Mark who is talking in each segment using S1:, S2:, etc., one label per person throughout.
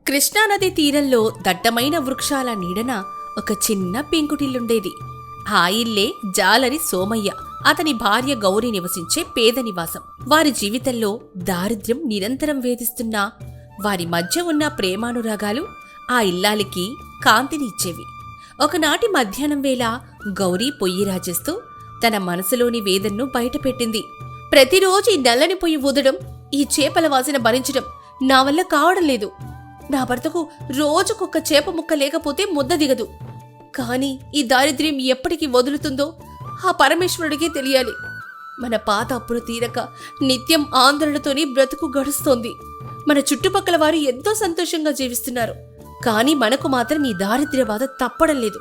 S1: కృష్ణానది తీరంలో దట్టమైన వృక్షాల నీడన ఒక చిన్న పెంకుటిల్లుండేది. ఆ ఇల్లే జాలరి సోమయ్య, అతని భార్య గౌరి నివసించే పేద నివాసం. వారి జీవితంలో దారిద్ర్యం నిరంతరం వేధిస్తున్నా వారి మధ్య ఉన్న ప్రేమానురాగాలు ఆ ఇల్లాలికి కాంతినిచ్చేవి. ఒకనాటి మధ్యాహ్నం వేళ గౌరీ పొయ్యి రాజేస్తూ తన మనసులోని వేదన్ను బయటపెట్టింది. ప్రతిరోజు ఈ నల్లని పొయ్యి ఊదడం, ఈ చేపల వాసన భరించడం నా వల్ల కావడం లేదు. నా భర్తకు రోజుకొక్క చేప ముక్క లేకపోతే ముద్ద దిగదు. కాని ఈ దారిద్ర్యం ఎప్పటికి వదులుతుందో ఆ పరమేశ్వరుడికే తెలియాలి. మన పాత అప్పులు తీరక నిత్యం ఆందోళనతోనే బ్రతుకు గడుస్తోంది. మన చుట్టుపక్కల వారు ఎంతో సంతోషంగా జీవిస్తున్నారు. కాని మనకు మాత్రం ఈ దారిద్ర్య బాధ తప్పడం లేదు.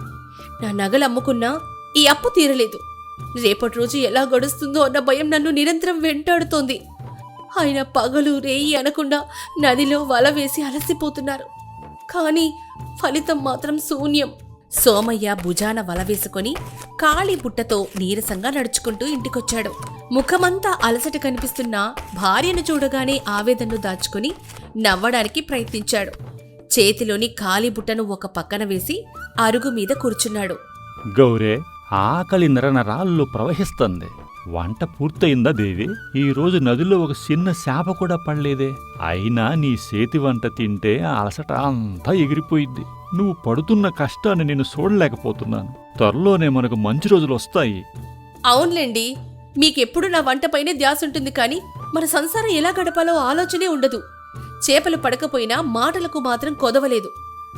S1: నా నగలు అమ్ముకున్నా ఈ అప్పు తీరలేదు. రేపటి రోజు ఎలా గడుస్తుందో అన్న భయం నన్ను నిరంతరం వెంటాడుతోంది. ఆయన పగలు రేయి అనకుండా నదిలో వల వేసి అలసిపోతున్నారు. కాని ఫలితం మాత్రం శూన్యం. సోమయ్య భుజాన వల వేసుకుని ఖాళీ బుట్టతో నీరసంగా నడుచుకుంటూ ఇంటికొచ్చాడు. ముఖమంతా అలసట కనిపిస్తున్నా భార్యను చూడగానే ఆవేదనను దాచుకుని నవ్వడానికి ప్రయత్నించాడు. చేతిలోని ఖాళీ బుట్టను ఒక పక్కన వేసి అరుగు మీద కూర్చున్నాడు.
S2: గౌరే, ఆకలి నరనరాల్లో ప్రవహిస్తుంది. వంట పూర్తయిందా దేవి? ఈరోజు నదిలో ఒక చిన్న శాప కూడా పడలేదే. అయినా నీ చేతి వంట తింటే అలసట అంతా ఎగిరిపోయిద్ది. నువ్వు పడుతున్న కష్టాన్ని నేను చూడలేకపోతున్నాను. త్వరలోనే మనకు మంచి రోజులు వస్తాయి.
S1: అవునులేండి, మీకెప్పుడు నా వంటపైనే ధ్యాస ఉంటుంది. కాని మన సంసారం ఎలా గడపాలో ఆలోచనే ఉండదు. చేపలు పడకపోయినా మాటలకు మాత్రం కొదవలేదు.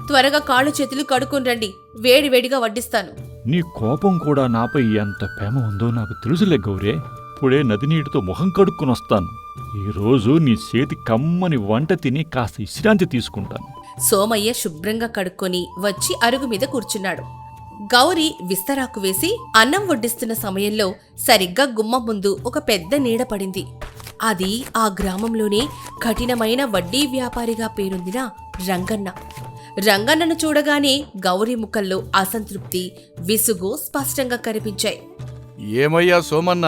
S1: త్వరగా కాళ్ళు చేతులు కడుక్కొని రండి, వేడివేడిగా వడ్డిస్తాను.
S2: నీ కోపం కూడా నాపై ఎంత ప్రేమ ఉందో నాకు తెలుసులే గౌరే. ఇప్పుడే నది నీటితో ముఖం కడుక్కుని వస్తాను. ఈరోజు నీ చేతి కమ్మని వంట తిని కాస్త విశ్రాంతి తీసుకుంటాను.
S1: సోమయ్య శుభ్రంగా కడుక్కొని వచ్చి అరుగు మీద కూర్చున్నాడు. గౌరి విస్తరాకు వేసి అన్నం వడ్డిస్తున్న సమయంలో సరిగ్గా గుమ్మం ముందు ఒక పెద్ద నీడ పడింది. అది ఆ గ్రామంలోనే కఠినమైన వడ్డీ వ్యాపారిగా పేరొందిన రంగన్న. రంగన్నను చూడగానే గౌరీ ముఖంలో అసంతృప్తి, విసుగు స్పష్టంగా కనిపించాయి.
S3: ఏమయ్యా సోమన్న,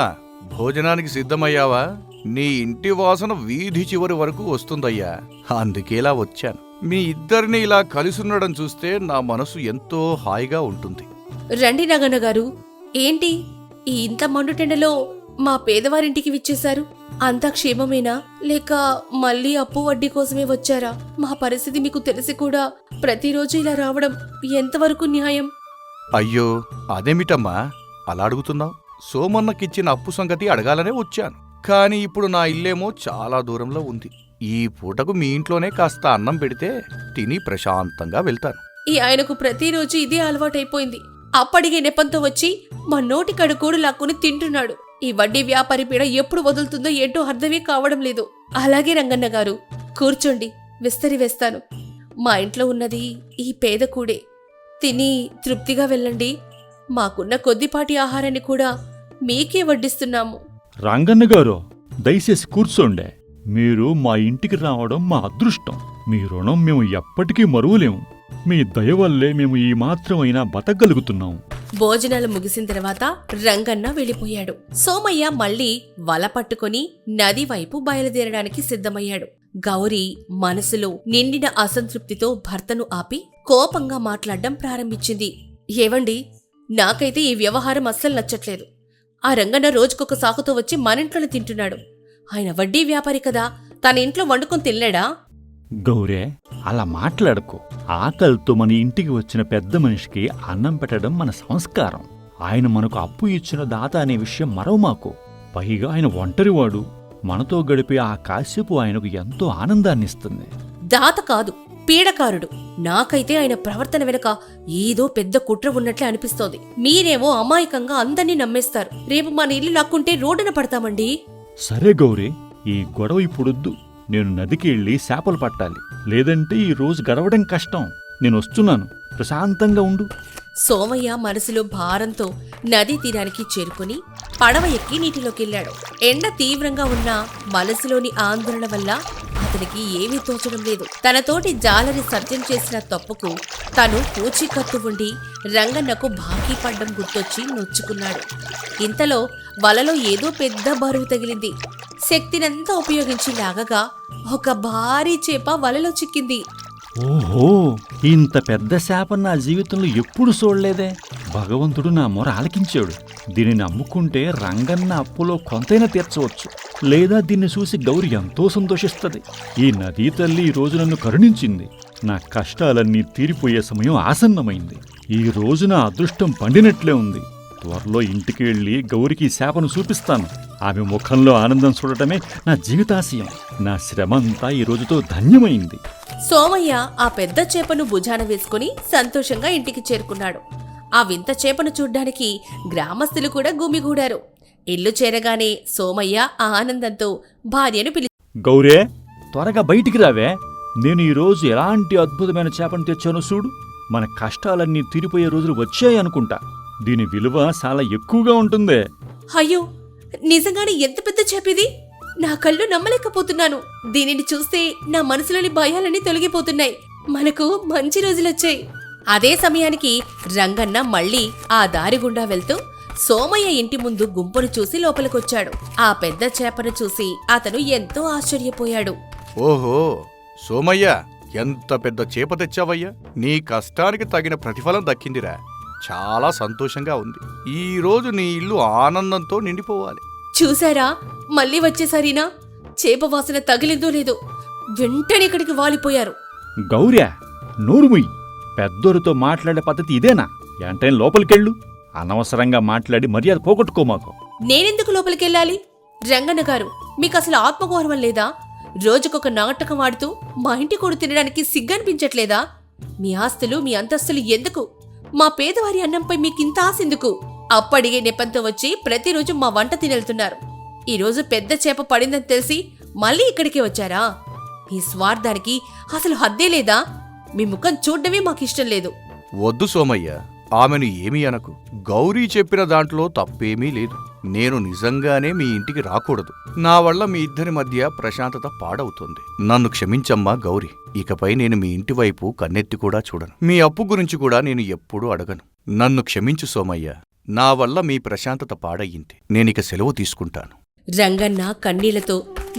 S3: భోజనానికి సిద్ధమయ్యావా? నీ ఇంటి వాసన వీధి చివరి వరకు వస్తుందయ్యా. అందుకేలా వచ్చాను. మీ ఇద్దరిని ఇలా కలిసుండడం చూస్తే నా మనసు ఎంతో హాయిగా ఉంటుంది.
S1: రండి రంగన్న గారు. ఏంటి ఈ ఇంత మండుటెండలో మా పేదవారింటికి విచ్చేశారు? అంతా క్షేమమేనా? లేక మళ్ళీ అప్పు వడ్డీ కోసమే వచ్చారా? మా పరిస్థితి మీకు తెలిసి కూడా ప్రతిరోజు ఇలా రావడం ఎంతవరకు న్యాయం?
S3: అయ్యో, అదేమిటమ్మా అలా అడుగుతున్నావు? సోమన్నకిచ్చిన అప్పు సంగతి అడగాలనే వచ్చాను. కాని ఇప్పుడు నా ఇల్లేమో చాలా దూరంలో ఉంది. ఈ పూటకు మీ ఇంట్లోనే కాస్త అన్నం పెడితే తిని ప్రశాంతంగా వెళ్తాను.
S1: ఈ ఆయనకు ప్రతిరోజు ఇదే అలవాటైపోయింది. అప్పడిగే నెపంతో వచ్చి మా నోటి కడుకోడు లాక్కుని తింటున్నాడు. ఈ వడ్డీ వ్యాపారి పీడ ఎప్పుడు వదులుతుందో ఏంటో అర్థమే కావడం లేదు. అలాగే రంగన్న గారు, కూర్చోండి, విస్తరి వేస్తాను. మా ఇంట్లో ఉన్నది ఈ పేద కూడే. తిని తృప్తిగా వెళ్ళండి. మాకున్న కొద్దిపాటి ఆహారాన్ని కూడా మీకే వడ్డిస్తున్నాము.
S2: రంగన్న గారు, దయచేసి కూర్చోండే. మీరు మా ఇంటికి రావడం మా అదృష్టం. మీ రుణం మేము ఎప్పటికీ మరువలేము. మీ దయ వల్లే మేము ఈ మాత్రమైనా బతకగలుగుతున్నాం.
S1: భోజనాలు ముగిసిన తర్వాత రంగన్న వెళ్ళిపోయాడు. సోమయ్య మళ్లీ వల పట్టుకుని నది వైపు బయలుదేరడానికి సిద్ధమయ్యాడు. గౌరీ మనసులో నిండిన అసంతృప్తితో భర్తను ఆపి కోపంగా మాట్లాడడం ప్రారంభించింది. ఏవండి, నాకైతే ఈ వ్యవహారం అస్సలు నచ్చట్లేదు. ఆ రంగన్న రోజుకొక సాకుతో వచ్చి మనింట్లోనే తింటున్నాడు. ఆయన వడ్డీ వ్యాపారి కదా, తన ఇంట్లో వండుకొని తినలేడా?
S2: గౌరే, అలా మాట్లాడకు. ఆకలితో మన ఇంటికి వచ్చిన పెద్ద మనిషికి అన్నం పెట్టడం మన సంస్కారం. ఆయన మనకు అప్పు ఇచ్చిన దాత అనే విషయం మరో మాకు. పైగా ఆయన ఒంటరివాడు. మనతో గడిపే ఆ కాసేపు ఆయనకు ఎంతో ఆనందాన్నిస్తుంది.
S1: దాత కాదు, పీడకారుడు. నాకైతే ఆయన ప్రవర్తన వెనక ఏదో పెద్ద కుట్ర ఉన్నట్లే అనిపిస్తోంది. మీరేమో అమాయకంగా అందర్నీ నమ్మేస్తారు. రేపు మన ఇల్లు లాక్కుంటే రోడ్డున పడతామండి.
S2: సరే గౌరీ, ఈ గొడవ ఇప్పుడొద్దు. నేను నదికి వెళ్ళి చేపలు పట్టాలి. లేదంటే ఈ రోజు గడవడం కష్టం. నేను వస్తున్నాను, ప్రశాంతంగా ఉండు.
S1: సోమయ్య మనసులో భారంతో నదీ తీరానికి చేరుకుని పడవ ఎక్కి నీటిలోకెళ్లాడు. ఎండ తీవ్రంగా ఉన్నా మనసులోని ఆందోళన వల్ల అతనికి ఏమీ తోచడం లేదు. తనతోటి జాలరి సర్జన్ చేసిన తప్పుకు తను పూచీకత్తు ఉండి రంగన్నకు బాకీ పడ్డం గుర్తొచ్చి నొచ్చుకున్నాడు. ఇంతలో వలలో ఏదో పెద్ద బరువు తగిలింది. శక్తినంతా ఉపయోగించి లాగగా ఒక భారీ చేప వలలో చిక్కింది.
S2: ఓహో, ఇంత పెద్ద శాపం నా జీవితంలో ఎప్పుడు చూడలేదే. భగవంతుడు నా మొర ఆలకించాడు. దీనిని అమ్ముకుంటే రంగన్న అప్పులో కొంతైనా తీర్చవచ్చు. లేదా దీన్ని చూసి గౌరి ఎంతో సంతోషిస్తుంది. ఈ నదీ తల్లి ఈ రోజు నన్ను కరుణించింది. నా కష్టాలన్నీ తీరిపోయే సమయం ఆసన్నమైంది. ఈ రోజు నా అదృష్టం పండినట్లే ఉంది. త్వరలో ఇంటికి వెళ్ళి గౌరికి ఈ శాపను చూపిస్తాను. ఆమె ముఖంలో ఆనందం చూడటమే నా జీవితాశయం. నా శ్రమంతా ఈ రోజుతో ధన్యమైంది.
S1: సోమయ్య ఆ పెద్ద చేపను భుజాన వేసుకుని సంతోషంగా ఇంటికి చేరుకున్నాడు. ఆ వింత చేపను చూడ్డానికి గ్రామస్తులు కూడా గుమిగూడారు. ఇల్లు చేరగానే సోమయ్య ఆ ఆనందంతో భార్యను
S2: గౌరే, త్వరగా బయటికి రావే. నేను ఈరోజు ఎలాంటి అద్భుతమైన చేపను తెచ్చానో చూడు. మన కష్టాలన్నీ తీరిపోయే రోజులు వచ్చాయనుకుంటా. దీని విలువ చాలా ఎక్కువగా ఉంటుందే.
S1: అయ్యో, నిజంగానే ఎంత పెద్ద చేపిది! నా కళ్ళు నమ్మలేకపోతున్నాను. దీనిని చూస్తే నా మనసులోని భయాలన్నీ తొలగిపోతున్నాయి. మనకు మంచి రోజులొచ్చాయి. అదే సమయానికి రంగన్న మళ్ళీ ఆ దారి గుండా వెళ్తూ సోమయ్య ఇంటి ముందు గుంపును చూసి లోపలికొచ్చాడు. ఆ పెద్ద చేపను చూసి అతను ఎంతో ఆశ్చర్యపోయాడు.
S3: ఓహో, సోమయ్య, ఎంత పెద్ద చేప తెచ్చావయ్యా! నీ కష్టానికి తగిన ప్రతిఫలం దక్కిందిరా. చాలా సంతోషంగా ఉంది. ఈ రోజు నీ ఇల్లు ఆనందంతో నిండిపోవాలి.
S1: చూసారా, మళ్ళీ వచ్చేసరినా చేప వాసన తగిలిందో లేదో వెంటనే ఇక్కడికి వాలిపోయారు.
S2: గౌర్యా, నోరుముయ్. పెద్దోరితో మాట్లాడే పద్ధతి ఇదేనా? ఏంటైనా లోపలికెళ్ళు. అనవసరంగా మాట్లాడి మర్యాద పోగొట్టుకోమాకు.
S1: నేనెందుకు లోపలికెళ్ళాలి? రంగన్న గారు, మీకసలు ఆత్మగౌరవం లేదా? రోజుకొక నాటకం ఆడుతూ మా ఇంటి కూడు తినడానికి సిగ్గనిపించట్లేదా? మీ ఆస్తులు మీ అంతస్తులు ఎందుకు? మా పేదవారి అన్నంపై మీకింత ఆశెందుకు? అప్పడిగే నెపంతో వచ్చి ప్రతిరోజు మా వంట తినెళ్తున్నారు. ఈరోజు పెద్ద చేప పడిందని తెలిసి మళ్ళీ ఇక్కడికే వచ్చారా? ఈ స్వార్థానికి అసలు హద్దే లేదా? మీ ముఖం చూడ్డమే మాకిష్టం లేదు.
S3: వద్దు సోమయ్య, ఆమెను ఏమీ అనకు. గౌరీ చెప్పిన దాంట్లో తప్పేమీ లేదు. నేను నిజంగానే మీ ఇంటికి రాకూడదు. నా వల్ల మీ ఇద్దరి మధ్య ప్రశాంతత పాడవుతుంది. నన్ను క్షమించమ్మా గౌరీ. ఇకపై నేను మీ ఇంటి వైపు కన్నెత్తి కూడా చూడను. మీ అప్పు గురించి కూడా నేను ఎప్పుడూ అడగను. నన్ను క్షమించు సోమయ్య. నా వల్ల మీ ప్రశాంతత పాడయ్యింది. నేనిక సెలవు తీసుకుంటాను.
S1: రంగన్న కన్నీళ్లతో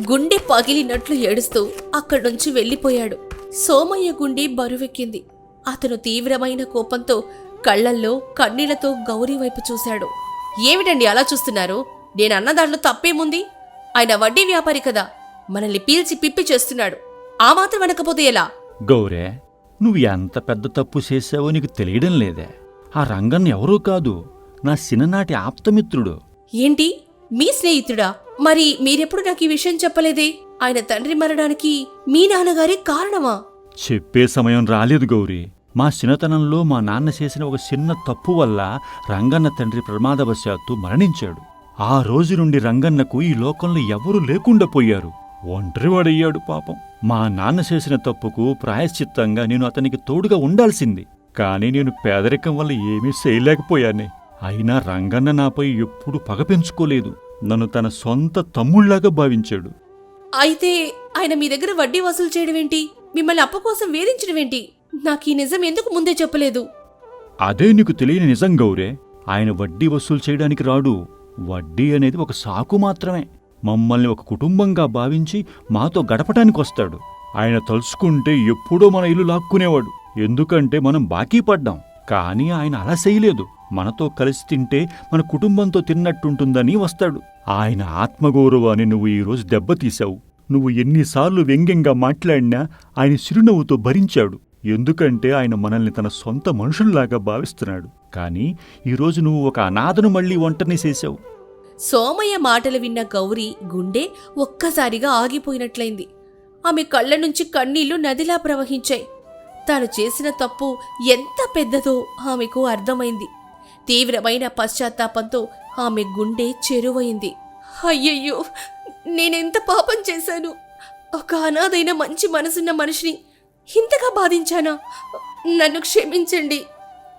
S1: గుండె పగిలినట్లు ఏడుస్తూ అక్కడ్నుంచి వెళ్ళిపోయాడు. సోమయ్య గుండె బరువెక్కింది. అతను తీవ్రమైన కోపంతో కళ్లల్లో కన్నీళ్లతో గౌరీ వైపు చూశాడు. ఏమిటండి అలా చూస్తున్నారు? నేనన్న దాంట్లో తప్పేముంది? ఆయన వడ్డీ వ్యాపారి కదా, మనల్ని పీల్చి పిప్పి చేస్తున్నాడు. ఆ మాత్రం అనకపోతే ఎలా?
S2: గౌరే, నువ్వు ఎంత పెద్ద తప్పు చేశావో నీకు తెలియడం లేదే. ఆ రంగన్న ఎవరూ కాదు, నా చిన్ననాటి ఆప్తమిత్రుడు.
S1: ఏంటి, మీ స్నేహితుడా? మరి మీరెప్పుడు నాకు ఈ విషయం చెప్పలేదే? ఆయన తండ్రి మరణానికి మీ నాన్నగారే కారణమా?
S2: చెప్పే సమయం రాలేదు గౌరీ. మా చిన్నతనంలో మా నాన్న చేసిన ఒక చిన్న తప్పు వల్ల రంగన్న తండ్రి ప్రమాదవశాత్తు మరణించాడు. ఆ రోజు నుండి రంగన్నకు ఈ లోకంలో ఎవరూ లేకుండా పోయారు. ఒంటరివాడయ్యాడు పాపం. మా నాన్న చేసిన తప్పుకు ప్రాయశ్చిత్తంగా నేను అతనికి తోడుగా ఉండాల్సింది. కాని నేను పేదరికం వల్ల ఏమీ చేయలేకపోయానే. అయినా రంగన్న నాపై ఎప్పుడూ పగ పెంచుకోలేదు. నన్ను తన సొంత తమ్ముళ్లాగా భావించాడు.
S1: అయితే ఆయన మీ దగ్గర వడ్డీ వసూలు చేయడమేంటి? మిమ్మల్ని అప్పు కోసం వేధించడమేంటి? నాకు ఈ నిజం ఎందుకు ముందే చెప్పలేదు?
S2: అదే నీకు తెలియని నిజం గౌరే. ఆయన వడ్డీ వసూలు చేయడానికి రాడు. వడ్డీ అనేది ఒక సాకు మాత్రమే. మమ్మల్ని ఒక కుటుంబంగా భావించి మాతో గడపటానికి వస్తాడు. ఆయన తలుచుకుంటే ఎప్పుడో మన ఇల్లు లాక్కునేవాడు. ఎందుకంటే మనం బాకీ పడ్డాం. కానీ ఆయన అలా చేయలేదు. మనతో కలిసి తింటే మన కుటుంబంతో తిన్నట్టుంటుందని వస్తాడు. ఆయన ఆత్మగౌరవాన్ని నువ్వు ఈరోజు దెబ్బతీశావు. నువ్వు ఎన్నిసార్లు వ్యంగ్యంగా మాట్లాడినా ఆయన చిరునవ్వుతో భరించాడు. ఎందుకంటే ఆయన మనల్ని తన సొంత మనుషుల్లాగా భావిస్తున్నాడు. కానీ ఈరోజు నువ్వు ఒక అనాథను మళ్లీ ఒంటరిని చేశావు.
S1: సోమయ్య మాటలు విన్న గౌరీ గుండె ఒక్కసారిగా ఆగిపోయినట్లయింది. ఆమె కళ్ళ నుంచి కన్నీళ్లు నదిలా ప్రవహించాయి. తాను చేసిన తప్పు ఎంత పెద్దదో ఆమెకు అర్థమైంది. తీవ్రమైన పశ్చాత్తాపంతో ఆమె గుండె చెరువైంది. అయ్యయ్యో, నేనెంత పాపం చేశాను! ఒక అనాథైన మంచి మనసున్న మనిషిని ఇంతగా బాధించానా? నన్ను క్షమించండి.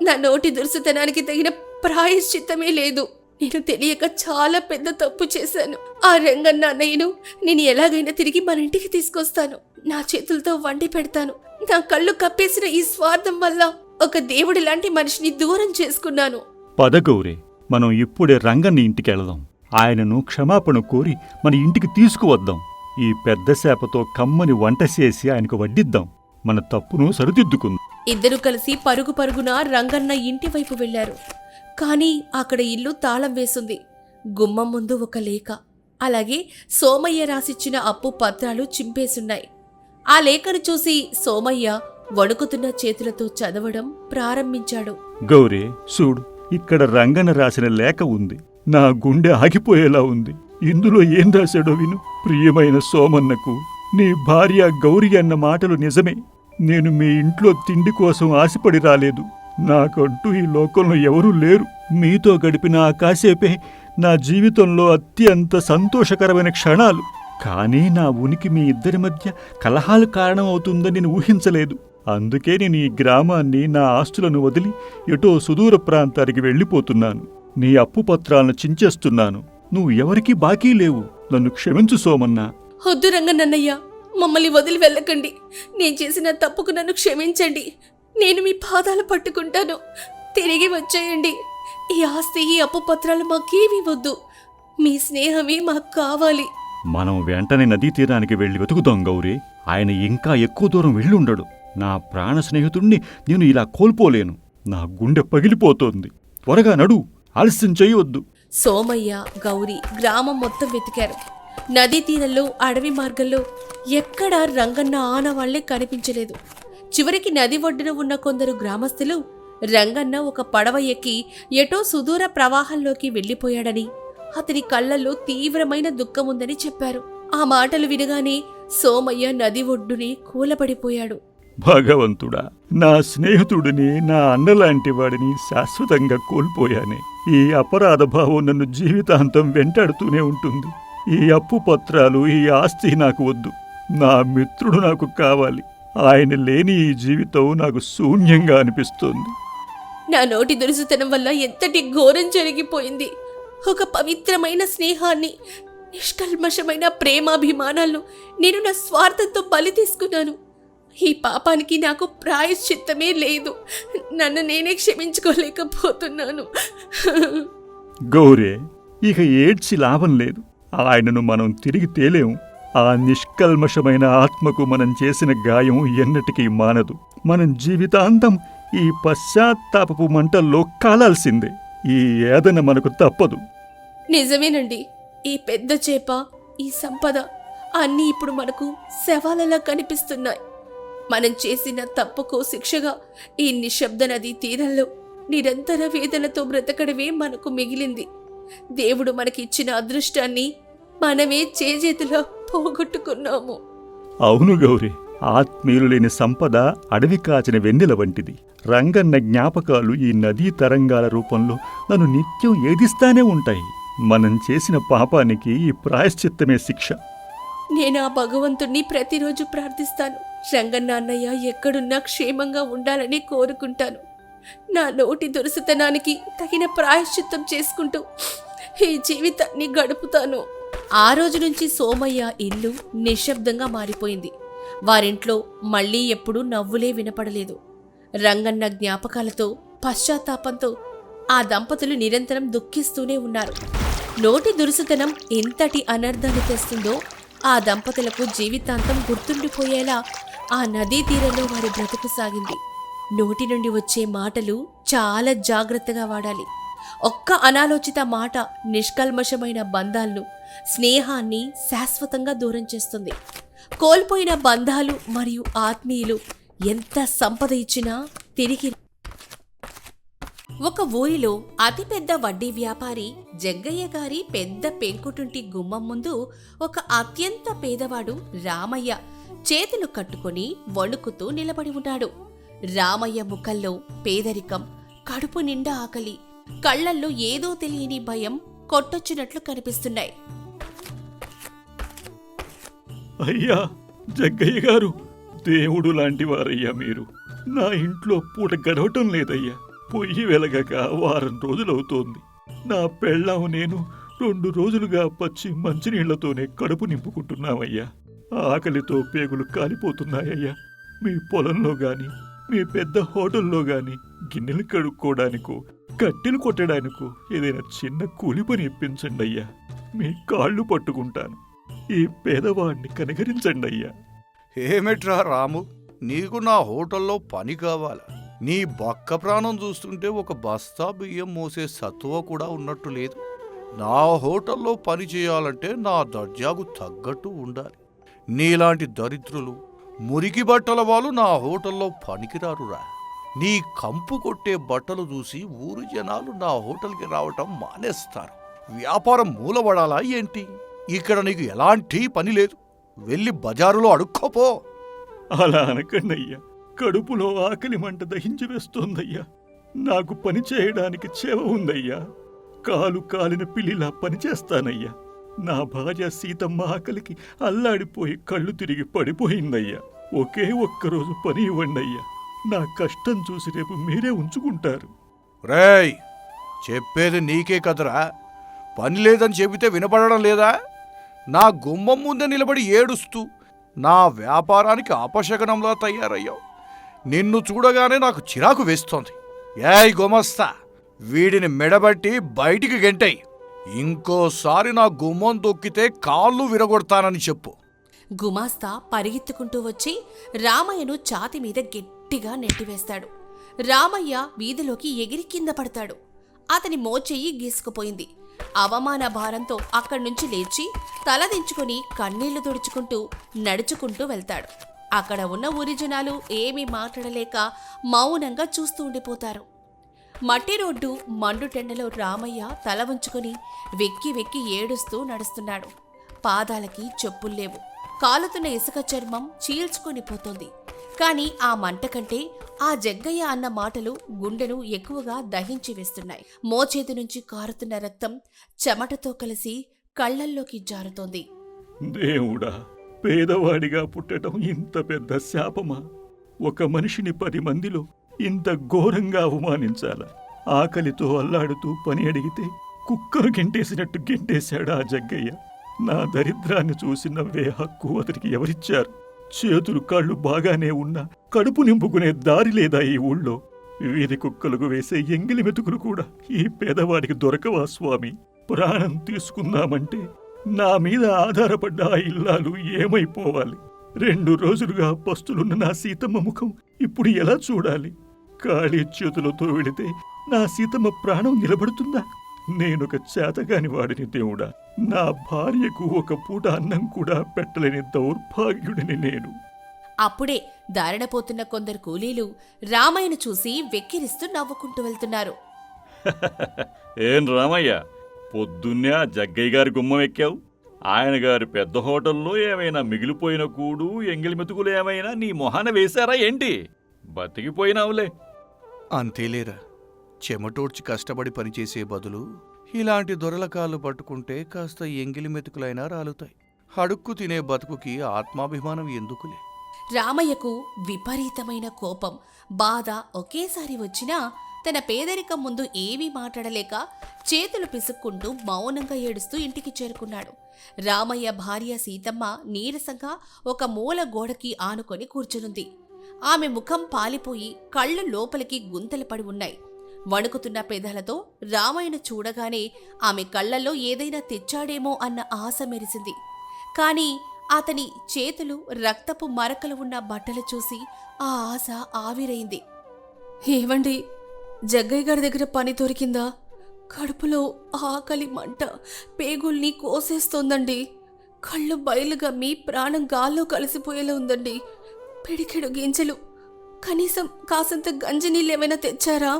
S1: నా నోటి దురుసుతనానికి తగిన ప్రాయశ్చిత్తమే లేదు. నేను తెలియక చాలా పెద్ద తప్పు చేశాను. ఆ రంగన్న అన్నయ్యను నేను ఎలాగైనా తిరిగి మన ఇంటికి తీసుకొస్తాను. నా చేతులతో వండి పెడతాను. నా కళ్ళు కప్పేసిన ఈ స్వార్థం వల్ల ఒక దేవుడి లాంటి మనిషిని దూరం చేసుకున్నాను.
S2: పద గౌరీ, మనం ఇప్పుడే రంగన్ని ఇంటికెళదాం. ఆయనను క్షమాపణ కోరి మన ఇంటికి తీసుకువద్దాం. ఈ పెద్ద శాపతో కమ్మని వంట చేసి ఆయనకు వడ్డిద్దాం. మన తప్పును సరిదిద్దుకుందాం.
S1: ఇద్దరు కలిసి పరుగు పరుగున రంగన్న ఇంటి వైపు వెళ్లారు. కాని అక్కడ ఇల్లు తాళం వేసుంది. గుమ్మం ముందు ఒక లేఖ, అలాగే సోమయ్య రాసిచ్చిన అప్పు పత్రాలు చింపేసున్నాయి. ఆ లేఖను చూసి సోమయ్య వణుకుతున్న చేతులతో చదవడం ప్రారంభించాడు.
S2: గౌరీ, చూడు, ఇక్కడ రంగన్న రాసిన లేఖ ఉంది. నా గుండె ఆగిపోయేలా ఉంది. ఇందులో ఏం రాశాడో విను. ప్రియమైన సోమన్నకు, నీ భార్య గౌరీ అన్న మాటలు నిజమే. నేను మీ ఇంట్లో తిండి కోసం ఆశపడి రాలేదు. నాకంటూ ఈ లోకంలో ఎవరూ లేరు. మీతో గడిపిన ఆ కాసేపే నా జీవితంలో అత్యంత సంతోషకరమైన క్షణాలు. కానీ నా ఉనికి మీ ఇద్దరి మధ్య కలహాలు కారణమవుతుందని నేను ఊహించలేదు. అందుకే నేను ఈ గ్రామాన్ని, నా ఆస్తులను వదిలి ఎటో సుదూర ప్రాంతానికి వెళ్ళిపోతున్నాను. నీ అప్పు పత్రాలను చించేస్తున్నాను. నువ్వు ఎవరికీ బాకీ లేవు. నన్ను క్షమించు సోమన్నా.
S1: వద్దు రంగన్నయ్య, మమ్మల్ని వదిలి వెళ్ళకండి. నేను చేసిన తప్పుకు నన్ను క్షమించండి. నేను మీ పాదాలు పట్టుకుంటాను. తిరిగి వచ్చేయండి. ఈ ఆస్తి, ఈ అప్పు పత్రాలు మాకేమీ వద్దు. మీ స్నేహమే మాకు కావాలి.
S2: మనం వెంటనే నదీ తీరానికి వెళ్ళి వెతుకుదాం గౌరీ. ఆయన ఇంకా ఎక్కువ దూరం వెళ్ళుండడు. నా ప్రాణ స్నేహితుణ్ణి నేను ఇలా కోల్పోలేను. నా గుండె పగిలిపోతోంది. త్వరగా నడు, ఆలస్యం చేయవద్దు.
S1: సోమయ్య, గౌరీ గ్రామం మొత్తం వెతికారు. నదీ తీరంలో, అడవి మార్గంలో ఎక్కడా రంగన్న ఆనవాళ్లే కనిపించలేదు. చివరికి నది ఒడ్డున ఉన్న కొందరు గ్రామస్తులు రంగన్న ఒక పడవ ఎక్కి ఎటో సుదూర ప్రవాహంలోకి వెళ్లిపోయాడని, అతని కళ్లల్లో తీవ్రమైన దుఃఖముందని చెప్పారు. ఆ మాటలు వినగానే సోమయ్య నది ఒడ్డునే కూలబడిపోయాడు.
S2: భగవంతుడా, నా స్నేహితుడిని, నా అన్నలాంటి వాడిని శాశ్వతంగా కోల్పోయానే. ఈ అపరాధ భావం నన్ను జీవితాంతం వెంటాడుతూనే ఉంటుంది. ఈ అప్పు పత్రాలు, ఈ ఆస్తి నాకు వద్దు. నా మిత్రుడు నాకు కావాలి. ఆయన లేని ఈ జీవితం నాకు శూన్యంగా అనిపిస్తోంది.
S1: నా నోటి దురుసుతనం వల్ల ఎంతటి ఘోరం జరిగిపోయింది. ఒక పవిత్రమైన స్నేహాన్ని, నిష్కల్మషమైన ప్రేమాభిమానాలను నేను నా స్వార్థంతో బలి తీసుకున్నాను. ఈ పాపానికి నాకు ప్రాయశ్చిత్తమే లేదు. నన్ను నేనే క్షమించుకోలేకపోతున్నాను.
S2: గౌరే, ఇక ఏడ్చి లాభం లేదు. ఆయనను మనం తిరిగి తేలేము. ఆ నిష్కల్మషమైన ఆత్మకు మనం చేసిన గాయం ఎన్నటికీ మానదు. మనం జీవితాంతం ఈ పశ్చాత్తాపపు మంటల్లో కాలాల్సిందే. ఈ ఏదన మనకు తప్పదు.
S1: నిజమేనండి. ఈ పెద్ద చేప, ఈ సంపద అన్నీ ఇప్పుడు మనకు శవాలలా కనిపిస్తున్నాయి. మనం చేసిన తప్పుకు శిక్షగా ఈ నిశ్శబ్ద నది తీరంలో నిరంతర వేదనతో బ్రతకడమే మనకు మిగిలింది. దేవుడు మనకిచ్చిన అదృష్టాన్ని మనమే చేజేతిలో పోగొట్టుకున్నాము.
S2: అవును గౌరీ, ఆత్మీయులు లేని సంపద అడవి కాచిన వెన్నెల వంటిది. రంగన్న జ్ఞాపకాలు ఈ నదీ తరంగాల రూపంలో నన్ను నిత్యం ఏదిస్తానే ఉంటాయి. మనం చేసిన పాపానికి ఈ ప్రాయశ్చిత్తమే శిక్ష.
S1: నేను ఆ భగవంతుణ్ణి ప్రతిరోజు ప్రార్థిస్తాను. రంగన్న అన్నయ్య ఎక్కడున్నా క్షేమంగా ఉండాలని కోరుకుంటాను. నా నోటి దురుసుతనానికి తగిన ప్రాయశ్చిత్తం చేసుకుంటూ ఈ జీవితాన్ని గడుపుతాను. ఆ రోజు నుంచి సోమయ్య ఇల్లు నిశ్శబ్దంగా మారిపోయింది. వారింట్లో మళ్లీ ఎప్పుడూ నవ్వులే వినపడలేదు. రంగన్న జ్ఞాపకాలతో, పశ్చాత్తాపంతో ఆ దంపతులు నిరంతరం దుఃఖిస్తూనే ఉన్నారు. నోటి దురుసుతనం ఎంతటి అనర్థాన్ని తెస్తుందో ఆ దంపతులకు జీవితాంతం గుర్తుండిపోయేలా ఆ నదీ తీరంలో వారి బ్రతుకు సాగింది. నోటి నుండి వచ్చే మాటలు చాలా జాగ్రత్తగా వాడాలి. ఒక్క అనాలోచిత మాట నిష్కల్మషమైన బంధాలను, స్నేహాన్ని శాశ్వతంగా దూరం చేస్తుంది. కోల్పోయిన బంధాలు మరియు ఆత్మీయులు ఎంత సంపద ఇచ్చినా తిరిగి. ఒక ఊరిలో అతిపెద్ద వడ్డీ వ్యాపారి జగ్గయ్య గారి పెద్ద పెంకుటుంటి గుమ్మం ముందు ఒక అత్యంత పేదవాడు రామయ్య చేతులు కట్టుకుని వణుకుతూ నిలబడి ఉన్నాడు. రామయ్య ముఖంలో పేదరికం, కడుపు నిండా ఆకలి, కళ్లల్లో ఏదో తెలియని భయం కొట్టొచ్చినట్లు కనిపిస్తున్నాయి.
S2: అయ్యా జగ్గయ్య గారు, దేవుడు లాంటి వారయ్యా మీరు. నా ఇంట్లో పూట గడవటం లేదయ్యా. పొయ్యి వెలగక వారం రోజులవుతోంది. నా పెళ్ళాం నేను 2 రోజులుగా పచ్చి మంచినీళ్లతోనే కడుపు నింపుకుంటున్నామయ్యా. ఆకలితో పేగులు కాలిపోతున్నాయ్యా. మీ పొలంలో గాని, మీ పెద్ద హోటల్లో గాని గిన్నెలు కడుక్కోవడానికో, కట్టెలు కొట్టడానికో ఏదైనా చిన్న కూలి పని ఇప్పించండి అయ్యా. మీ కాళ్ళు పట్టుకుంటాను. ఈ పేదవాడిని కనికరించండి అయ్యా.
S3: ఏమిట్రా రాము, నీకు నా హోటల్లో పని కావాలా? నీ బక్క ప్రాణం చూస్తుంటే ఒక బస్తా బియ్యం మోసే సత్తువ కూడా ఉన్నట్టు లేదు. నా హోటల్లో పని చేయాలంటే నా దర్జాకు తగ్గట్టు ఉండాలి. నీలాంటి దరిద్రులు, మురికి బట్టల వాళ్ళు నా హోటల్లో పనికిరారురా. నీ కంపు కొట్టే బట్టలు చూసి ఊరు జనాలు నా హోటల్కి రావటం మానేస్తారు. వ్యాపారం మూలబడాలా ఏంటి? ఇక్కడ నీకు ఎలాంటి పని లేదు. వెళ్ళి బజారులో అడుక్కోపో.
S2: అలా అనకండయ్యా, కడుపులో ఆకలి మంట దహించి వేస్తోందయ్యా. నాకు పని చేయడానికి చేవ ఉందయ్యా. కాలు కాలిన పిల్లిలా పనిచేస్తానయ్యా. నా భార్య సీతమ్మ ఆకలికి అల్లాడిపోయి కళ్ళు తిరిగి పడిపోయిందయ్యా. ఒకే ఒక్కరోజు పని ఇవ్వండయ్యా. నా కష్టం చూసి రేపు మీరే ఉంచుకుంటారు.
S3: రేయ్, చెప్పేది నీకే కదరా. పని లేదని చెబితే వినపడడం లేదా? నా గుమ్మం ముందే నిలబడి ఏడుస్తూ నా వ్యాపారానికి అపశకనంలా తయారయ్యావు. నిన్ను చూడగానే నాకు చిరాకు వేస్తోంది. ఏయ్ గుమస్తా, వీడిని మెడబట్టి బయటికి గెంటై. ఇంకోసారి నా గుమ్మం తొక్కితే కాళ్ళు విరగొడతానని చెప్పు.
S1: గుమాస్తా పరిగెత్తుకుంటూ వచ్చి రామయ్యను ఛాతి మీద గట్టిగా నెట్టివేస్తాడు. రామయ్య వీధిలోకి ఎగిరి కింద పడతాడు. అతని మోచెయ్యి గీసుకుపోయింది. అవమాన భారంతో అక్కడ్నుంచి లేచి తలదించుకుని కన్నీళ్లు తుడుచుకుంటూ నడుచుకుంటూ వెళ్తాడు. అక్కడ ఉన్న ఊరి జనాలు ఏమీ మాట్లాడలేక మౌనంగా చూస్తూ ఉండిపోతారు. మట్టి రోడ్డు మండుటెండలో రామయ్య తల వంచుకుని వెక్కి వెక్కి ఏడుస్తూ నడుస్తున్నాడు. పాదాలకి చెప్పుల్లేవు. కాలుతున్న ఇసుక చర్మం చీల్చుకొని పోతోంది. కాని ఆ మంట కంటే ఆ జగ్గయ్య అన్న మాటలు గుండెను ఎక్కువగా దహించి వేస్తున్నాయి. మోచేతి నుంచి కారుతున్న రక్తం చెమటతో కలిసి కళ్లల్లోకి జారుతోంది.
S2: దేవుడా, పేదవాడిగా పుట్టడం ఇంత పెద్ద శాపమా? ఒక మనిషిని 10 మందిలో ఇంత ఘోరంగా అవమానించాలా? ఆకలితో అల్లాడుతూ పని అడిగితే కుక్కను గెంటేసినట్టు గెంటేశాడు ఆ జగ్గయ్య. నా దరిద్రాన్ని చూసి నవ్వే హక్కు అతనికి ఎవరిచ్చారు? చేతులు కాళ్ళు బాగానే ఉన్నా కడుపు నింపుకునే దారి లేదా ఈ ఊళ్ళో? వీధి కుక్కలకు వేసే ఎంగిలి మెతుకులు కూడా ఈ పేదవాడికి దొరకవా స్వామి? ప్రాణం తీసుకుందామంటే నా మీద ఆధారపడ్డ ఆ ఇల్లాలు ఏమైపోవాలి? 2 రోజులుగా పస్తులున్న నా సీతమ్మ ముఖం ఇప్పుడు ఎలా చూడాలి? ఖాళీ చేతులతో వెళితే నా సీతమ్మ ప్రాణం నిలబడుతుందా? నేనొక చేతగాని వాడిని దేవుడా. నా భార్యకు ఒక పూట అన్నం కూడా పెట్టలేని దౌర్భాగ్యుడిని నేను.
S1: అప్పుడే దారిన పోతున్న కొందరు కూలీలు రామయ్యను చూసి వెక్కిరిస్తూ నవ్వుకుంటూ వెళ్తున్నారు.
S2: ఏం రామయ్య, పొద్దున్నే ఆ జగ్గయ్య గారి గుమ్మం ఎక్కావు? ఆయన గారి పెద్ద హోటల్లో ఏమైనా మిగిలిపోయిన కూడు ఎంగిలి మెతుకులు ఏమైనా నీ మొహాన వేశారా ఏంటి? బతికిపోయినావులే.
S3: అంతేలేరా, చెమటోడ్చి కష్టపడి పనిచేసే బదులు ఇలాంటి దొరలకాళ్ళు పట్టుకుంటే కాస్త ఎంగిలి మెతుకులైనా రాలుతాయి. అడుక్కు తినే బతుకుకి ఆత్మాభిమానం ఎందుకులే?
S1: రామయ్యకు విపరీతమైన కోపం, బాధ ఒకేసారి వచ్చినా తన పేదరికం ముందు ఏమీ మాట్లాడలేక చేతులు పిసుక్కుంటూ మౌనంగా ఏడుస్తూ ఇంటికి చేరుకున్నాడు. రామయ్య భార్య సీతమ్మ నీరసంగా ఒక మూల గోడకి ఆనుకొని కూర్చునుంది. ఆమె ముఖం పాలిపోయి కళ్ళు లోపలికి గుంతలు పడి ఉన్నాయి. వణుకుతున్న పెదాలతో రామయ్యను చూడగానే ఆమె కళ్లల్లో ఏదైనా తెచ్చాడేమో అన్న ఆశ మెరిసింది. కాని అతని చేతులు రక్తపు మరకలు ఉన్న బట్టలు చూసి ఆ ఆశ ఆవిరైంది. ఏవండి, జగ్గయ్య గారి దగ్గర పని దొరికిందా? కడుపులో ఆకలి మంట పేగుల్ని కోసేస్తోందండి. కళ్ళు బయలుగమ్మి ప్రాణం గాల్లో కలిసిపోయేలా ఉందండి. పిడికెడు గింజలు, కనీసం కాసంత గంజి నీళ్ళేమైనా తెచ్చారా?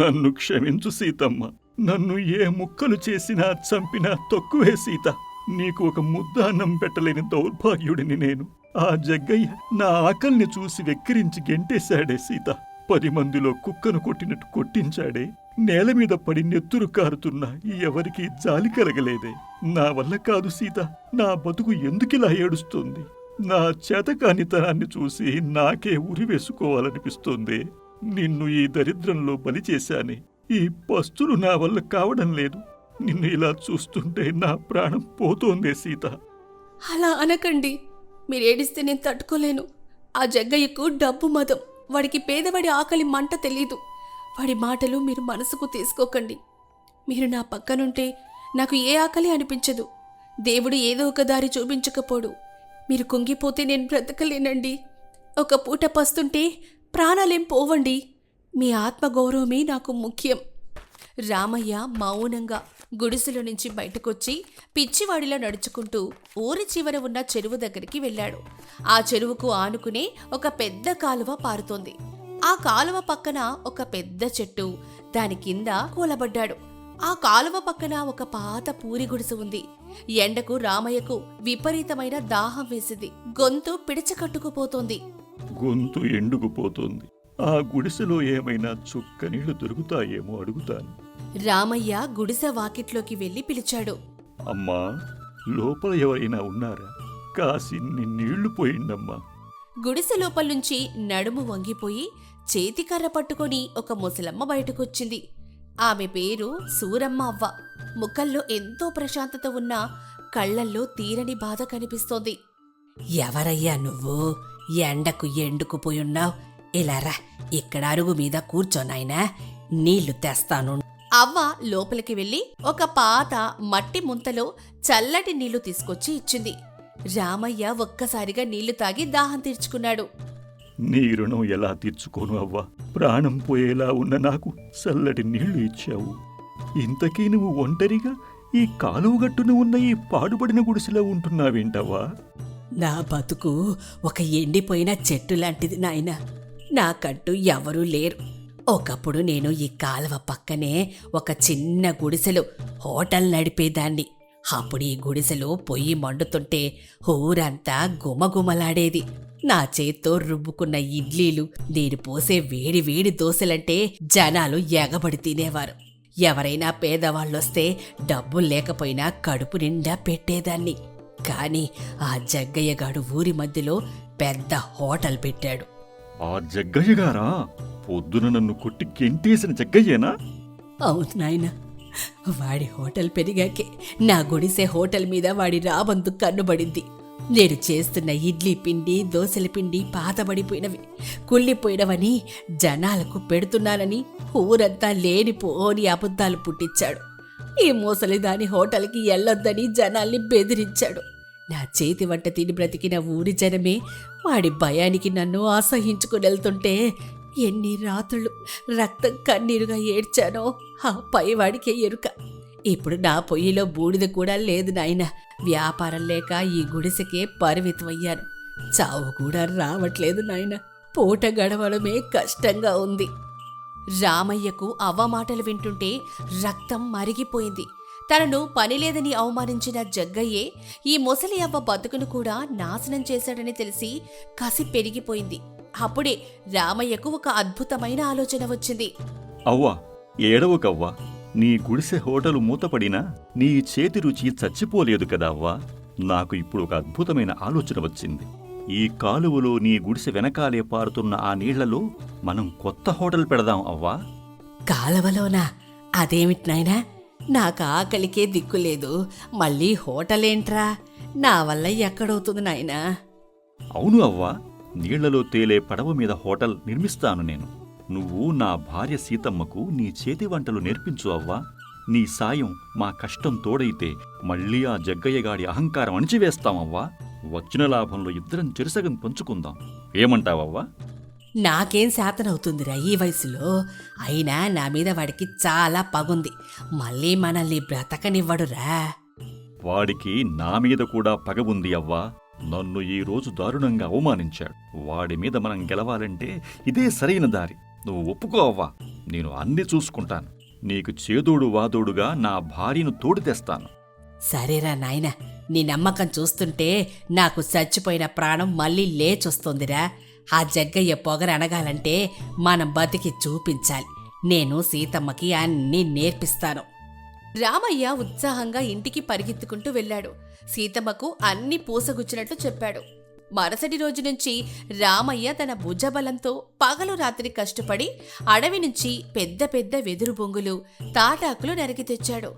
S2: నన్ను క్షమించు సీతమ్మ. నన్ను ఏ ముక్కలు చేసినా చంపినా తక్కువే సీత. నీకు ఒక ముద్ద అన్నం పెట్టలేని దౌర్భాగ్యుడిని నేను. ఆ జగ్గయ్య నా ఆకల్ని చూసి వెక్కిరించి గెంటేశాడే సీత. 10 మందిలో కుక్కను కొట్టినట్టు కొట్టించాడే. నేల మీద పడి నెత్తురు కారుతున్నా ఎవరికీ జాలి కలగలేదే. నా వల్ల కాదు సీత. నా బతుకు ఎందుకిలా ఏడుస్తుంది? నా చేతకానితనాన్ని చూసి నాకే ఉరి వేసుకోవాలనిపిస్తోంది. నిన్ను ఈ దరిద్రంలో బలి చేశానే. ఈ పస్తులు నా వల్ల కావడం లేదు. నిన్ను ఇలా చూస్తుంటే నా ప్రాణం పోతోందే సీత.
S1: అలా అనకండి. మీరేడిస్తే నేను తట్టుకోలేను. ఆ జగ్గయ్యకు డబ్బు మదం. వాడికి పేదవాడి ఆకలి మంట తెలీదు. వాడి మాటలు మీరు మనసుకు తీసుకోకండి. మీరు నా పక్కనుంటే నాకు ఏ ఆకలి అనిపించదు. దేవుడు ఏదో ఒక దారి చూపించకపోడు. మీరు కుంగిపోతే నేను బ్రతకలేనండి. ఒక పూట పస్తుంటే ప్రాణాలేం పోవండి. మీ ఆత్మగౌరవమే నాకు ముఖ్యం. రామయ్య మౌనంగా గుడిసెలో నుంచి బయటకొచ్చి పిచ్చివాడిలో నడుచుకుంటూ ఊరి చివర ఉన్న చెరువు దగ్గరికి వెళ్ళాడు. ఆ చెరువుకు ఆనుకునే ఒక పెద్ద కాలువ పారుతోంది. ఆ కాలువ పక్కన ఒక పెద్ద చెట్టు, దాని కింద కూలబడ్డాడు. ఆ కాలువ పక్కన ఒక పాత పూరి గుడిసె ఉంది. ఎండకు రామయ్యకు విపరీతమైన దాహం వేసింది. గొంతు పిడిచకట్టుకుపోతోంది.
S2: గొంతు ఎండుకుపోతుంది. ఆ గుడిసెలో ఏమైనా చుక్క నీళ్లు దొరుకుతాయేమో అడుగుతాను.
S1: రామయ్య గుడిసె వాకిట్లోకి వెళ్లి పిలిచాడు.
S2: అమ్మా, లోపల ఎవరైనా ఉన్నారా? కాసిన్ని నీళ్లు పోయిండమ్మా.
S1: గుడిసె లోపల్నుంచి నడుము వంగిపోయి చేతికర్ర పట్టుకొని ఒక ముసలమ్మ బయటకొచ్చింది. ఆమె పేరు సూరమ్మ అవ్వ. ముఖంలో ఎంతో ప్రశాంతత ఉన్నా కళ్లల్లో తీరని బాధ కనిపిస్తోంది. ఎవరయ్యా నువ్వు? ఎండకు ఎండుకుపోయున్నావు. ఇలారా, ఇక్కడ అరుగు మీద కూర్చోనాయనా, నీళ్లు తెస్తాను. అవ్వ లోపలికి వెళ్లి ఒక పాత మట్టి ముంతలో చల్లటి నీళ్లు తీసుకొచ్చి ఇచ్చింది. రామయ్య ఒక్కసారిగా నీళ్లు తాగి దాహం తీర్చుకున్నాడు.
S2: నీ రుణం ఎలా తీర్చుకోను అవ్వా? ప్రాణం పోయేలా ఉన్న నాకు చల్లటి నీళ్లు ఇచ్చావు. ఇంతకీ నువ్వు ఒంటరిగా ఈ కాలువగట్టున ఉన్న ఈ పాడుపడిన గుడిసెలో ఉంటున్నావేంటవ్వా?
S1: నా బతుకు ఒక ఎండిపోయిన చెట్టు లాంటిది నాయనా. నాకంటూ ఎవరూ లేరు. ఒకప్పుడు నేను ఈ కాలువ పక్కనే ఒక చిన్న గుడిసెలో హోటల్ నడిపేదాన్ని. అప్పుడు ఈ గుడిసెలో పొయ్యి మండుతుంటే ఊరంతా గుమగుమలాడేది. నా చేత్తో రుబ్బుకున్న ఇడ్లీలు, నేను పోసే వేడి వేడి దోశలంటే జనాలు ఎగబడి తినేవారు. ఎవరైనా పేదవాళ్ళొస్తే డబ్బులు లేకపోయినా కడుపు నిండా పెట్టేదాన్ని. కాని ఆ జగ్గయ్యగాడు ఊరి మధ్యలో పెద్ద హోటల్ పెట్టాడు.
S2: ఆ జగ్గయ్య గారా? పొద్దున నన్ను కొట్టి గెంటేసిన జగ్గయ్యేనా?
S1: అవును నాయనా, వాడి హోటల్ పెరిగాకే నా గుడిసె హోటల్ మీద వాడి రాబందు కన్నుబడింది. నేను చేస్తున్న ఇడ్లీ పిండి, దోశల పిండి పాతబడిపోయినవి, కుళ్ళిపోయినవని జనాలకు పెడుతున్నానని ఊరంతా లేనిపోని అబద్ధాలు పుట్టించాడు. ఈ ముసలిదాని హోటల్కి వెళ్ళొద్దని జనాల్ని బెదిరించాడు. నా చేతి వంట తిని బ్రతికిన ఊరి జనమే వాడి భయానికి నన్ను అసహించుకుని వెళ్తుంటే ఎన్ని రాత్రులు రక్తం కన్నీరుగా ఏడ్చానో ఆ పైవాడికే ఎరుక. ఇప్పుడు నా పొయ్యిలో బూడిద కూడా లేదు నాయనా. వ్యాపారం లేక ఈ గుడిసెకే పరిమితమయ్యాను. చావు కూడా రావట్లేదు నాయనా. పూట గడవడమే కష్టంగా ఉంది. రామయ్యకు అవ్వ మాటలు వింటుంటే రక్తం మరిగిపోయింది. తనను పనిలేదని అవమానించిన జగ్గయ్యే ఈ ముసలి అవ్వ బతుకును కూడా నాశనం చేశాడని తెలిసి కసి పెరిగిపోయింది. అప్పుడే రామయ్యకు ఒక అద్భుతమైన ఆలోచన వచ్చింది.
S2: అవ్వా, ఏడవకవ్వా. నీ గుడిసె హోటలు మూతపడినా నీ చేతి రుచి చచ్చిపోలేదు కదా అవ్వా. నాకు ఇప్పుడు ఒక అద్భుతమైన ఆలోచన వచ్చింది. ఈ కాలువలో నీ గుడిసె వెనకాలే పారుతున్న ఆ నీళ్లలో మనం కొత్త హోటల్ పెడదాం అవ్వా.
S1: కాలవలోనా? అదేమిటి నాయనా? నాకు ఆకలికే దిక్కులేదు, మళ్ళీ హోటల్ ఏంట్రా? నా వల్ల ఎక్కడవుతుంది నాయనా?
S2: అవును అవ్వా, నీళ్లలో తేలే పడవ మీద హోటల్ నిర్మిస్తాను నేను. నువ్వు నా భార్య సీతమ్మకు నీ చేతి వంటలు నేర్పించు అవ్వా. నీ సాయం మా కష్టం తోడైతే మళ్ళీ ఆ జగ్గయ్యగాడి అహంకారం అణిచివేస్తామవ్వా. వచ్చిన లాభంలో ఇద్దరం చెరుసగం పంచుకుందాం. ఏమంటావవ్వా?
S1: నాకేం శాతనవుతుందిరా ఈ వయసులో? అయినా నా మీద వాడికి చాలా పగుంది. మళ్ళీ మనల్ని బ్రతకనివ్వడురా.
S2: వాడికి నా మీద కూడా పగ ఉంది అవ్వా. నన్ను ఈ రోజు దారుణంగా అవమానించాడు. వాడి మీద మనం గెలవాలంటే ఇదే సరైన దారి. నువ్వు ఒప్పుకో అవ్వా. నేను అన్ని చూసుకుంటాను. నీకు చేదోడు వాదోడుగా నా భార్యను తోడు తెస్తాను.
S1: సరేరా నాయనా, నీ నమ్మకం చూస్తుంటే నాకు చచ్చిపోయిన ప్రాణం మళ్ళీ లేచొస్తోందిరా. ఆ జగ్గయ్య పొగరనగాలంటే మనం బతికి చూపించాలి. నేను సీతమ్మకి అన్నీ నేర్పిస్తాను. రామయ్య ఉత్సాహంగా ఇంటికి పరిగెత్తుకుంటూ వెళ్ళాడు. సీతమ్మకు అన్ని పూసగుచ్చినట్లు చెప్పాడు. మరుసటి రోజు నుంచి రామయ్య తన భుజబలంతో పగలు రాత్రి కష్టపడి అడవి నుంచి పెద్ద పెద్ద వెదురు బొంగులు, తాటాకులు నరికి తెచ్చాడు.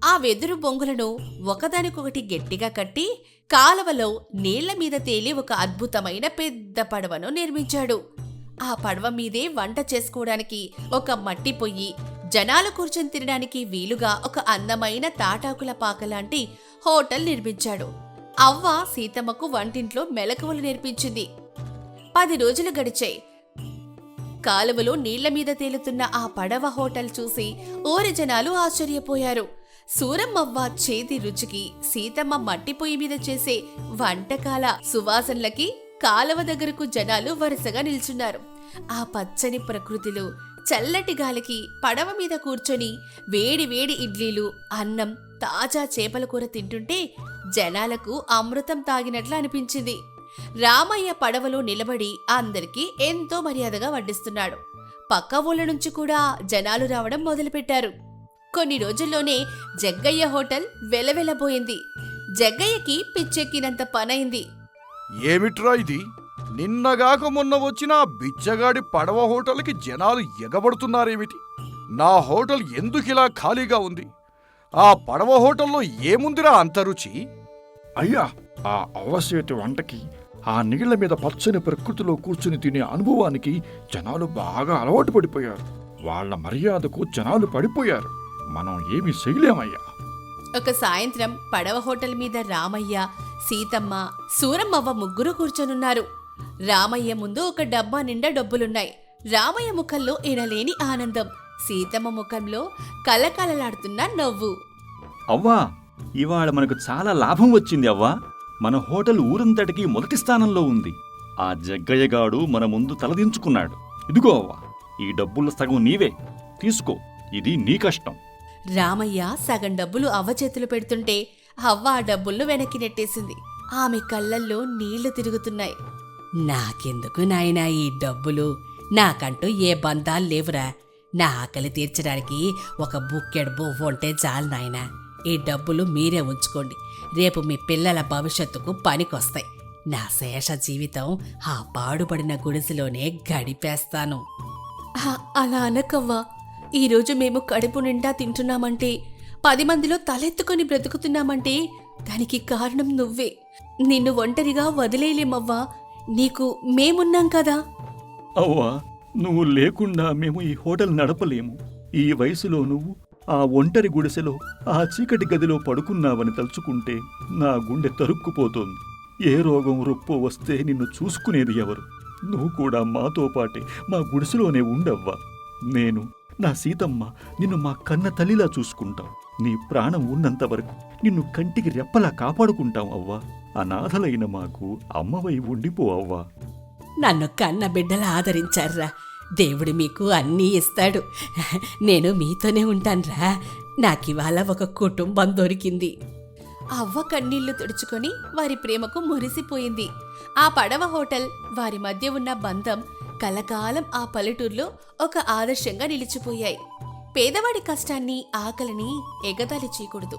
S1: ఆ వెదురు బొంగులను ఒకదానికొకటి గట్టిగా కట్టి కాలవలో నీళ్ల మీద తేలి ఒక అద్భుతమైన పెద్ద పడవను నిర్మించాడు. ఆ పడవ మీదే వంట చేసుకోవడానికి ఒక మట్టి పొయ్యి, జనాలు కూర్చొని తినడానికి వీలుగా ఒక అందమైన తాటాకుల పాకలాంటి హోటల్ నిర్మించాడు. అవ్వ సీతమ్మకు వంటింట్లో మెలకువలు నేర్పించింది. 10 రోజులు గడిచాయి. కాలువలో నీళ్ల మీద తేలుతున్న ఆ పడవ హోటల్ చూసి ఊరి జనాలు ఆశ్చర్యపోయారు. సూరమ్మవ్వ చేతి రుచికి, సీతమ్మ మట్టి పొయ్యి మీద చేసే వంటకాల సువాసనలకి కాలువ దగ్గరకు జనాలు వరుసగా నిల్చున్నారు. ఆ పచ్చని ప్రకృతిలో చల్లటి గాలికి పడవ మీద కూర్చొని వేడి వేడి ఇడ్లీలు, అన్నం, తాజా చేపల కూర తింటుంటే జనాలకు అమృతం తాగినట్లు అనిపించింది. రామయ్య పడవలో నిలబడి అందరికీ ఎంతో మర్యాదగా వడ్డిస్తున్నాడు. పక్క ఊళ్ళ నుంచి కూడా జనాలు రావడం మొదలుపెట్టారు. కొన్ని రోజుల్లోనే జగ్గయ్య హోటల్ వెలవెలబోయింది. జగ్గయ్యకి పిచ్చెక్కినంత పనైంది.
S3: ఏమిట్రా ఇది? నిన్నగాక మొన్న వచ్చిన ఆ బిచ్చగాడి పడవ హోటల్కి జనాలు ఎగబడుతున్నారేమిటి? నా హోటల్ ఎందుకిలా ఖాళీగా ఉంది? ఆ పడవ హోటల్లో ఏముందిరా అంత రుచి?
S4: అయ్యా, ఆ అవసేటి వంటకి, ఆ నీళ్ల మీద పచ్చని ప్రకృతిలో కూర్చుని తినే అనుభవానికి జనాలు బాగా అలవాటు పడిపోయారు. వాళ్ళ మర్యాదకు జనాలు పడిపోయారు. మనం ఏమీ చేయలేమయ్యా.
S1: ఒక సాయంత్రం పడవ హోటల్ మీద రామయ్య, సీతమ్మ, సూరమ్మవ్వ ముగ్గురు కూర్చొనున్నారు. రామయ్య ముందు ఒక డబ్బా నిండా డబ్బులున్నాయి. రామయ్య ముఖంలో ఎనలేని ఆనందం, సీతమ్మ ముఖంలో కలకలలాడుతున్న నవ్వు.
S2: అవ్వా, ఇవాళ మనకు చాలా లాభం వచ్చింది అవ్వా. మన హోటల్ ఊరంతటికి మొదటి స్థానంలో ఉంది. ఆ జగ్గయ్యగాడు మన ముందు తలదించుకున్నాడు. ఇదిగో అవ్వా, ఈ డబ్బుల సగం నీవే తీసుకో. ఇది నీ కష్టం.
S1: రామయ్య సగం డబ్బులు అవ్వ చేతులు పెడుతుంటే అవ్వ ఆ డబ్బులను వెనక్కి నెట్టేసింది. ఆమె కళ్ళల్లో నీళ్లు తిరుగుతున్నాయి. నాకెందుకు నాయనా ఈ డబ్బులు? నాకంటూ ఏ బంధాలు లేవురా. నా ఆకలి తీర్చడానికి ఒక బుక్కెడు బువ్వ ఉంటే చాలు నాయనా. ఈ డబ్బులు మీరే ఉంచుకోండి. రేపు మీ పిల్లల భవిష్యత్తుకు పనికొస్తాయి. నా శేష జీవితం ఆ పాడుపడిన గుడిసెలోనే గడిపేస్తాను. అలా అనకవ్వా. ఈరోజు మేము కడుపు నిండా తింటున్నామంటే, 10 మందిలో తలెత్తుకొని బ్రతుకుతున్నామంటే దానికి కారణం నువ్వే. నిన్ను ఒంటరిగా వదిలేయలేమవ్వా. నీకు మేమున్నాం కదా.
S2: అవ్వా, నువ్వు లేకుండా మేము ఈ హోటల్ నడపలేము. ఈ వయసులో నువ్వు ఆ ఒంటరి గుడిసెలో ఆ చీకటి గదిలో పడుకున్నావని తలుచుకుంటే నా గుండె తరుక్కుపోతోంది. ఏ రోగం రొప్పో వస్తే నిన్ను చూసుకునేది ఎవరు? నువ్వు కూడా మాతో పాటే మా గుడిసెలోనే ఉండవ్వా. నేను, నా సీతమ్మ నిన్ను మా కన్న తల్లిలా చూసుకుంటాం. నీ ప్రాణం ఉన్నంత వరకు నిన్ను కంటికి రెప్పలా కాపాడుకుంటాం అవ్వా. అనాథలైన మాకు అమ్మవై ఉండిపో అవ్వా.
S1: నన్ను కన్న బిడ్డలా ఆదరించారా. దేవుడు మీకు అన్నీ ఇస్తాడు. నేను మీతోనే ఉంటాన్రా. నాకివాళ ఒక కుటుంబం దొరికింది. అవ్వ కన్నీళ్లు తుడుచుకొని వారి ప్రేమకు మురిసిపోయింది. ఆ పడవ హోటల్, వారి మధ్య ఉన్న బంధం కలకాలం ఆ పల్లెటూర్లో ఒక ఆదర్శంగా నిలిచిపోయాయి. పేదవాడి కష్టాన్ని, ఆకలిని ఎగతాళి చేయకూడదు.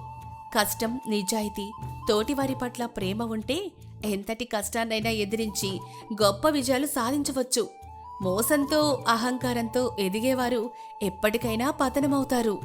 S1: కష్టం, నిజాయితీ, తోటివారి పట్ల ప్రేమ ఉంటే ఎంతటి కష్టాన్నైనా ఎదిరించి గొప్ప విజయాలు సాధించవచ్చు. మోసంతో, అహంకారంతో ఎదిగేవారు ఎప్పటికైనా పతనమవుతారు.